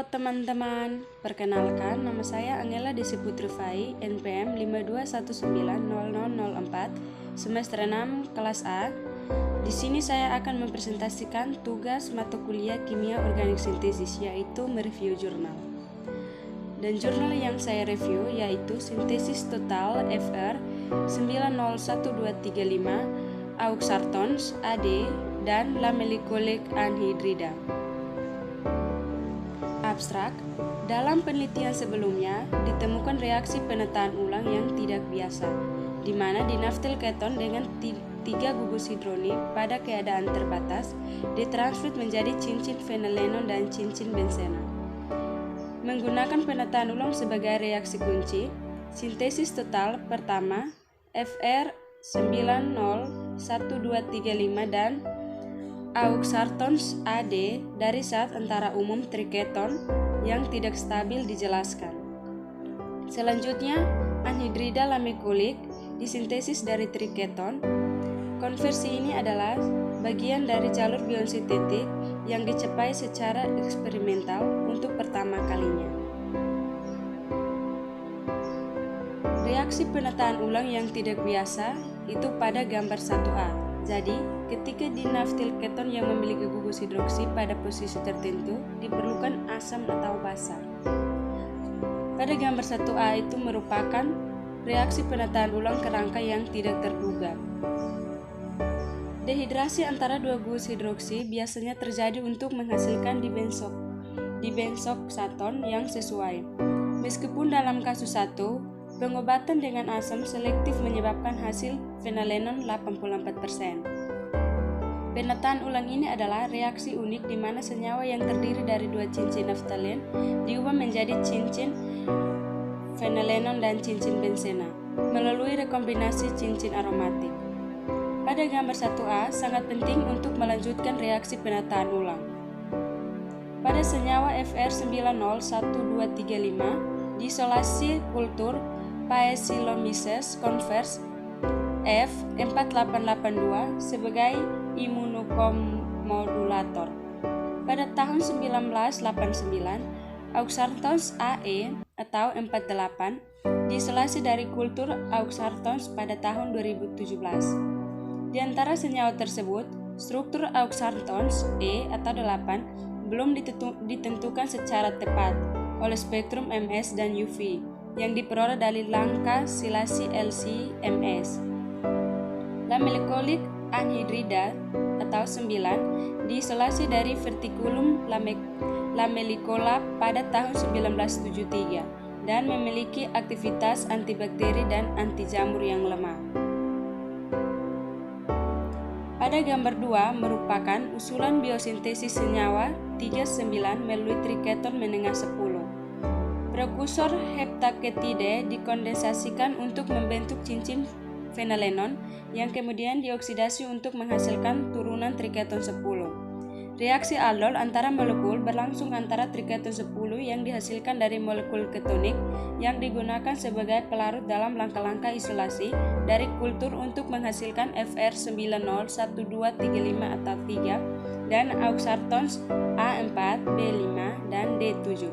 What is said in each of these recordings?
Halo teman-teman, perkenalkan nama saya Angela Desi Putri Fai, NPM 52190004, semester 6 kelas A. Di sini saya akan mempresentasikan tugas mata kuliah Kimia Organik Sintesis, yaitu mereview jurnal. Dan jurnal yang saya review yaitu Sintesis Total FR 901235, Auxartons AD, dan Lamellicoleic anhydrida. Abstrak, dalam penelitian sebelumnya ditemukan reaksi penataan ulang yang tidak biasa, di mana dinaftil keton dengan 3 gugus hidronit pada keadaan terbatas ditransfer menjadi cincin fenalenon dan cincin benzena. Menggunakan penataan ulang sebagai reaksi kunci, sintesis total pertama FR 901235 dan Auxartons AD dari zat antara umum triketon yang tidak stabil dijelaskan. Selanjutnya, anhidrida lamellicoleic disintesis dari triketon. Konversi ini adalah bagian dari jalur biosintetik yang dicapai secara eksperimental untuk pertama kalinya. Reaksi penataan ulang yang tidak biasa itu pada gambar 1A. Jadi, ketika dinaftil keton yang memiliki gugus hidroksi pada posisi tertentu, diperlukan asam atau basa. Pada gambar 1A itu merupakan reaksi penataan ulang kerangka yang tidak terduga. Dehidrasi antara 2 gugus hidroksi biasanya terjadi untuk menghasilkan dibenzoksaton yang sesuai. Meskipun dalam kasus 1, pengobatan dengan asam selektif menyebabkan hasil fenalenon 84%. Penataan ulang ini adalah reaksi unik di mana senyawa yang terdiri dari 2 cincin naftalen diubah menjadi cincin fenalenon dan cincin benzena melalui rekombinasi cincin aromatik. Pada gambar 1A sangat penting untuk melanjutkan reaksi penataan ulang. Pada senyawa FR 901235 diisolasi kultur Paecilomyces convers F4882 sebagai imunokomodulator. Pada tahun 1989, Auxartons AE atau 48 diisolasi dari kultur Auxartons pada tahun 2017. Di antara senyawa tersebut, struktur Auxartons E atau 8 belum ditentukan secara tepat oleh spektrum MS dan UV yang diperoleh dari langkah silasi LC-MS. Lamellicoleic anhydrida atau 9 diisolasi dari verticulum lamellicola pada tahun 1973 dan memiliki aktivitas antibakteri dan anti jamur yang lemah. Pada gambar 2 merupakan usulan biosintesis senyawa 39 melalui triketon menengah 10. Prekursor heptaketide dikondensasikan untuk membentuk cincin fenalenon yang kemudian dioksidasi untuk menghasilkan turunan triketon 10. Reaksi aldol antara molekul berlangsung antara triketon 10 yang dihasilkan dari molekul ketonik yang digunakan sebagai pelarut dalam langkah-langkah isolasi dari kultur untuk menghasilkan FR 901235 atau 3 dan Auxartons A4, B5, dan D7.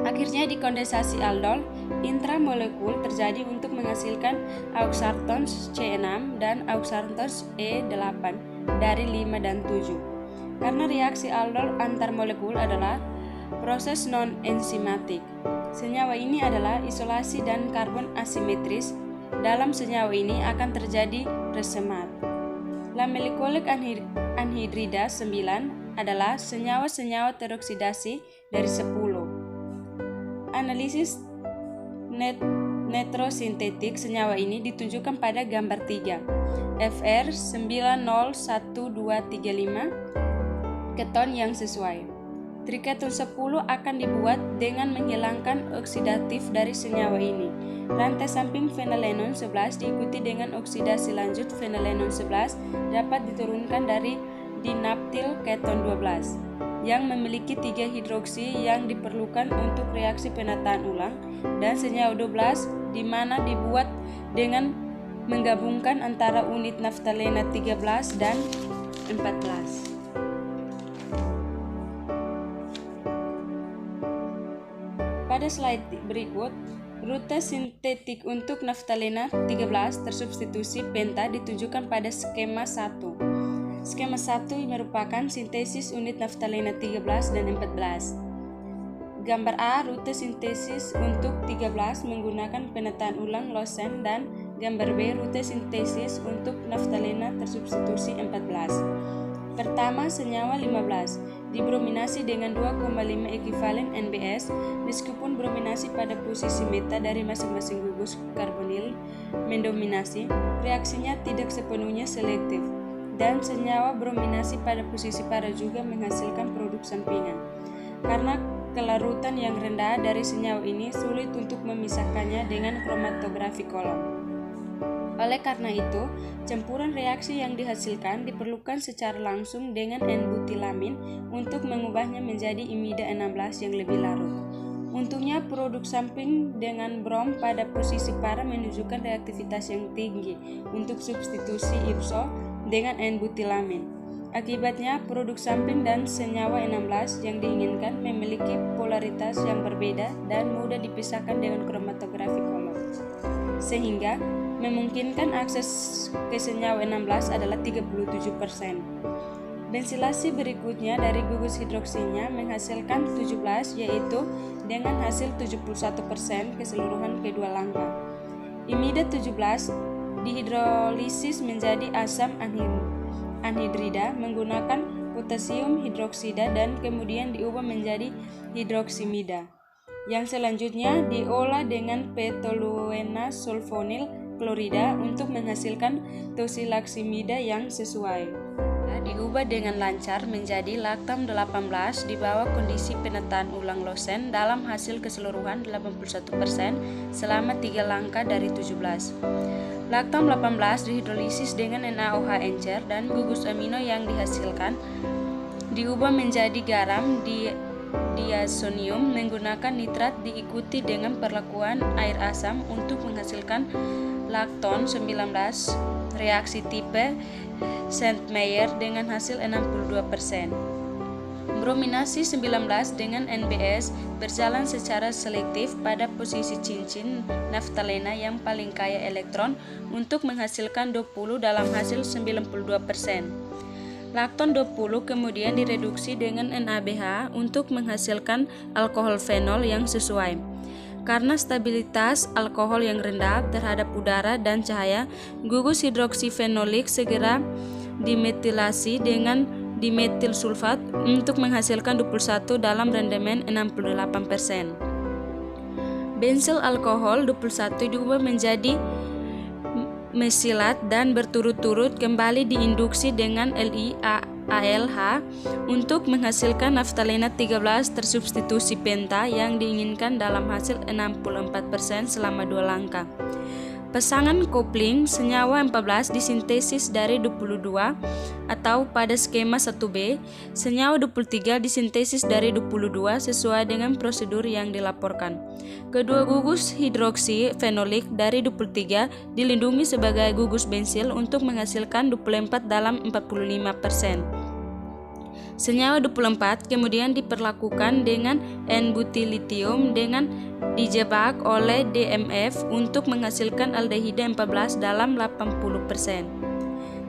Akhirnya dikondensasi aldol intramolekul terjadi untuk menghasilkan Auxartons C6 dan Auxartons E8 dari 5 dan 7. Karena reaksi aldol antar molekul adalah proses non-enzimatik, senyawa ini adalah isolasi dan karbon asimetris. Dalam senyawa ini akan terjadi resemat. Lamellicoleic anhydrida 9 adalah senyawa-senyawa teroksidasi dari 10. Analisis nitrosintetik senyawa ini ditunjukkan pada gambar 3. FR 901235 keton yang sesuai. Triketon 10 akan dibuat dengan menghilangkan oksidatif dari senyawa ini. Rantai samping fenalenon 11 diikuti dengan oksidasi lanjut fenalenon 11 dapat diturunkan dari dinaftil keton 12 yang memiliki 3 hidroksi yang diperlukan untuk reaksi penataan ulang dan senyawa 12 di mana dibuat dengan menggabungkan antara unit naftalena 13 dan 14. Pada slide berikut, rute sintetik untuk naftalena 13 tersubstitusi penta ditunjukkan pada skema 1. Skema 1 merupakan sintesis unit naftalena 13 dan 14. Gambar A, rute sintesis untuk 13 menggunakan penataan ulang Lawson, dan gambar B, rute sintesis untuk naftalena tersubstitusi 14. Pertama, senyawa 15 dibrominasi dengan 2,5 ekivalen NBS. Meskipun brominasi pada posisi meta dari masing-masing gugus karbonil mendominasi, reaksinya tidak sepenuhnya selektif, dan senyawa brominasi pada posisi para juga menghasilkan produk sampingan. Karena kelarutan yang rendah dari senyawa ini, sulit untuk memisahkannya dengan kromatografi kolom. Oleh karena itu, campuran reaksi yang dihasilkan diperlukan secara langsung dengan N-butilamin untuk mengubahnya menjadi imida 16 yang lebih larut. Untungnya, produk samping dengan brom pada posisi para menunjukkan reaktivitas yang tinggi untuk substitusi ipso dengan N-butilamin. Akibatnya, produk samping dan senyawa 16 yang diinginkan memiliki polaritas yang berbeda dan mudah dipisahkan dengan kromatografi kolom, sehingga memungkinkan akses ke senyawa 16 adalah 37%. Bensilasi berikutnya dari gugus hidroksinya menghasilkan 17, yaitu dengan hasil 71% keseluruhan kedua langkah. Imida 17 dihidrolisis menjadi asam anhidrida menggunakan potasium hidroksida dan kemudian diubah menjadi hidroksimida, yang selanjutnya diolah dengan petoluena sulfonil klorida untuk menghasilkan tosilaksimida yang sesuai. Diubah dengan lancar menjadi laktam 18 di bawah kondisi penataan ulang Lawson dalam hasil keseluruhan 81% selama 3 langkah dari 17. Laktam 18 dihidrolisis dengan NaOH encer dan gugus amino yang dihasilkan diubah menjadi garam diazonium menggunakan nitrat diikuti dengan perlakuan air asam untuk menghasilkan lakton 19 reaksi tipe Sandmeyer dengan hasil 62%. Brominasi 19 dengan NBS berjalan secara selektif pada posisi cincin naftalena yang paling kaya elektron untuk menghasilkan 20 dalam hasil 92%. Lakton 20 kemudian direduksi dengan NaBH untuk menghasilkan alkohol fenol yang sesuai. Karena stabilitas alkohol yang rendah terhadap udara dan cahaya, gugus hidroksifenolik segera dimetilasi dengan dimetil sulfat untuk menghasilkan 21 dalam rendemen 68%. Bensil alkohol 21 diubah menjadi mesilat dan berturut-turut kembali diinduksi dengan LiAlH untuk menghasilkan naftalena 13 tersubstitusi penta yang diinginkan dalam hasil 64% selama 2 langkah. Pasangan kopling senyawa 14 disintesis dari 22 atau pada skema 1B, senyawa 23 disintesis dari 22 sesuai dengan prosedur yang dilaporkan. Kedua gugus hidroksi fenolik dari 23 dilindungi sebagai gugus bensil untuk menghasilkan 24 dalam 45%. Senyawa 24 kemudian diperlakukan dengan N-butilitium dengan dijebak oleh DMF untuk menghasilkan aldehida 14 dalam 80%.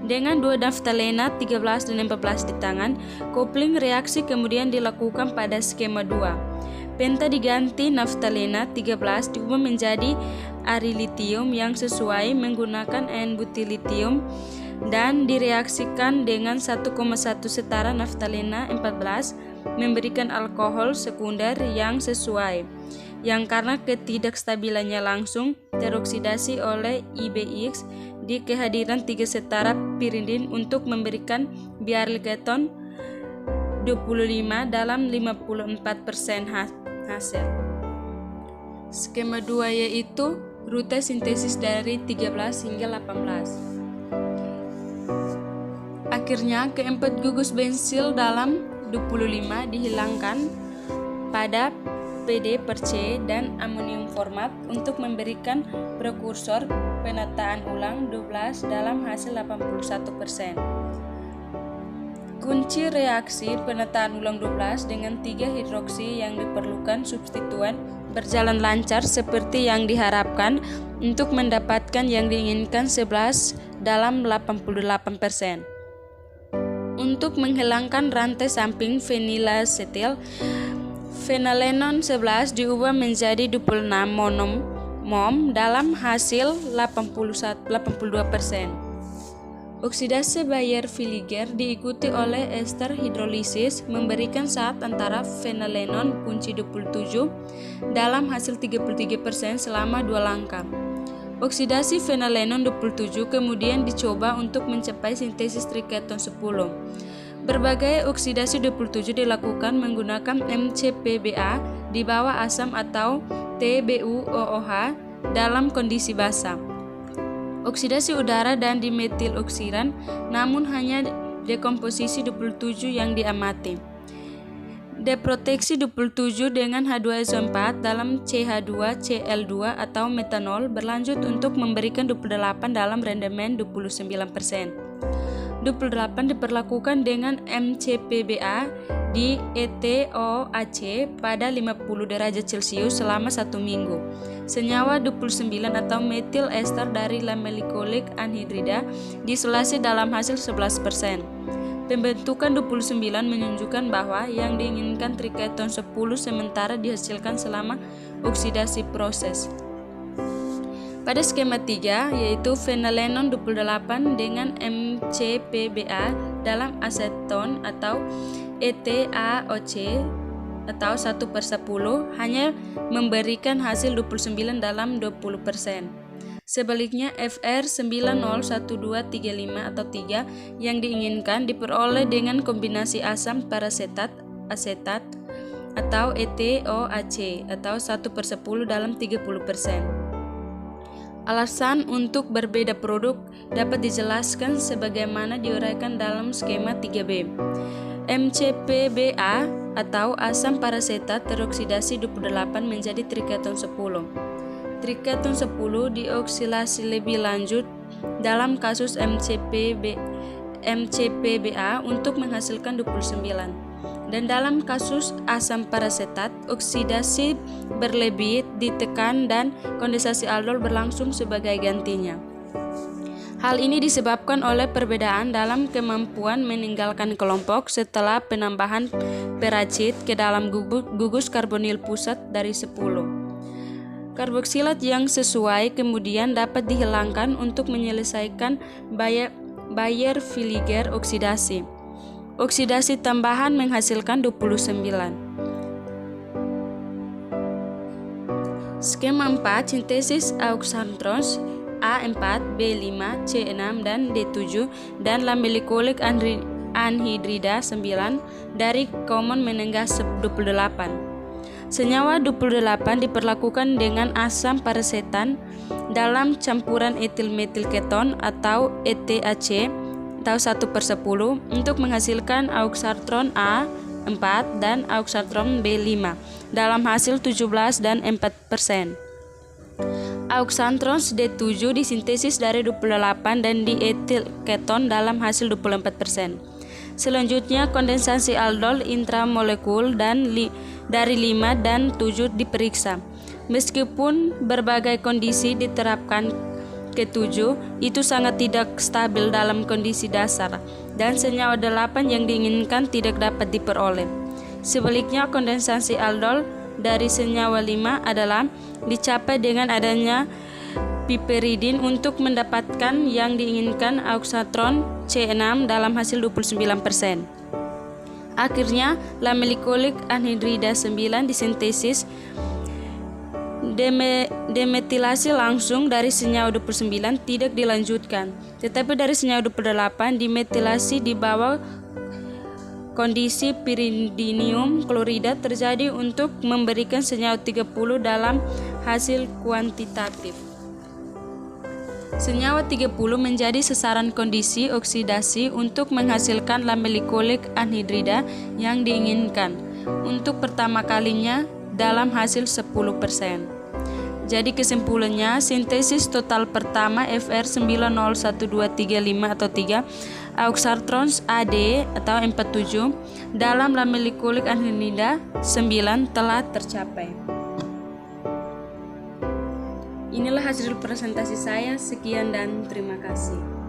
Dengan 2 naftalena 13 dan 14 di tangan, kopling reaksi kemudian dilakukan pada skema 2. Penta diganti naftalena 13 diubah menjadi arilitium yang sesuai menggunakan N-butilitium dan direaksikan dengan 1,1 setara naftalena 14 memberikan alkohol sekunder yang sesuai, yang karena ketidakstabilannya langsung teroksidasi oleh IBX di kehadiran 3 setara piridin untuk memberikan biaril keton 25 dalam 54% hasil. Skema 2 yaitu rute sintesis dari 13 hingga 18. Akhirnya, keempat gugus bensil dalam 25 dihilangkan pada PD/C dan amonium format untuk memberikan prekursor penataan ulang 12 dalam hasil 81%. Kunci reaksi penataan ulang 12 dengan 3 hidroksi yang diperlukan substituen berjalan lancar seperti yang diharapkan untuk mendapatkan yang diinginkan 11 dalam 88%. Untuk menghilangkan rantai samping fenilasetil, fenalenon 11 diubah menjadi 26 monom dalam hasil 82%. Oksidasi Baeyer-Villiger diikuti oleh ester hidrolisis memberikan saat antara fenalenon kunci 27 dalam hasil 33% selama 2 langkah. Oksidasi fenalenon 27 kemudian dicoba untuk mencapai sintesis triketon 10. Berbagai oksidasi 27 dilakukan menggunakan MCPBA di bawah asam atau TBuOOH dalam kondisi basah. Oksidasi udara dan dimetiloksidan, namun hanya dekomposisi 27 yang diamati. Deproteksi 27 dengan H2SO4 dalam CH2Cl2 atau metanol berlanjut untuk memberikan 28 dalam rendemen 29%. 28 diperlakukan dengan MCPBA di ETOAC pada 50 derajat Celcius selama 1 minggu. Senyawa 29 atau metil ester dari lamelikolik anhidrida diisolasi dalam hasil 11%. Pembentukan 29 menunjukkan bahwa yang diinginkan triketon 10 sementara dihasilkan selama oksidasi proses. Pada skema 3, yaitu fenalenon 28 dengan MCPBA dalam aseton atau ETAOC atau 1/10 hanya memberikan hasil 29 dalam 20%. Sebaliknya FR901235 atau 3 yang diinginkan diperoleh dengan kombinasi asam parasetat asetat atau ETOAC atau 1/10 dalam 30%. Alasan untuk berbeda produk dapat dijelaskan sebagaimana diuraikan dalam skema 3B. MCPBA atau asam parasetat teroksidasi 28 menjadi triketon 10. Triketon 10 dioksilasi lebih lanjut dalam kasus MCPBA untuk menghasilkan 29. Dan dalam kasus asam parasetat, oksidasi berlebih ditekan dan kondensasi aldol berlangsung sebagai gantinya. Hal ini disebabkan oleh perbedaan dalam kemampuan meninggalkan kelompok setelah penambahan peracid ke dalam gugus karbonil pusat dari 10. Karboksilat yang sesuai kemudian dapat dihilangkan untuk menyelesaikan Baeyer-Villiger oksidasi. Oksidasi tambahan menghasilkan 29. Skema 4 sintesis auxantrons A4, B5, C6, dan D7 dan lamelikolik anhidrida 9 dari common menenggah 28. Senyawa 28 diperlakukan dengan asam parasetan dalam campuran etil-metil-keton atau ETAC atau 1/10 untuk menghasilkan auxantron A4 dan auxantron B5 dalam hasil 17 dan 4%. Auxantrons D7 disintesis dari 28 dan dietil keton dalam hasil 24%. Selanjutnya kondensasi aldol intramolekul dari 5 dan 7 diperiksa. Meskipun berbagai kondisi diterapkan ke-7, itu sangat tidak stabil dalam kondisi dasar dan senyawa 8 yang diinginkan tidak dapat diperoleh. Sebaliknya kondensasi aldol dari senyawa 5 adalah dicapai dengan adanya piperidin untuk mendapatkan yang diinginkan auxantron C6 dalam hasil 29%. Akhirnya lamelikolik anhidrida 9 disintesis demetilasi langsung dari senyawa 29 tidak dilanjutkan, tetapi dari senyawa 28 dimetilasi di bawah kondisi piridinium klorida terjadi untuk memberikan senyawa 30 dalam hasil kuantitatif. Senyawa 30 menjadi sasaran kondisi oksidasi untuk menghasilkan lamelikolik anhidrida yang diinginkan untuk pertama kalinya dalam hasil 10%. Jadi kesimpulannya, sintesis total pertama FR901235 atau 3 auxartrons AD atau 47 dalam lamellikulik annelida 9 telah tercapai. Inilah hasil presentasi saya. Sekian dan terima kasih.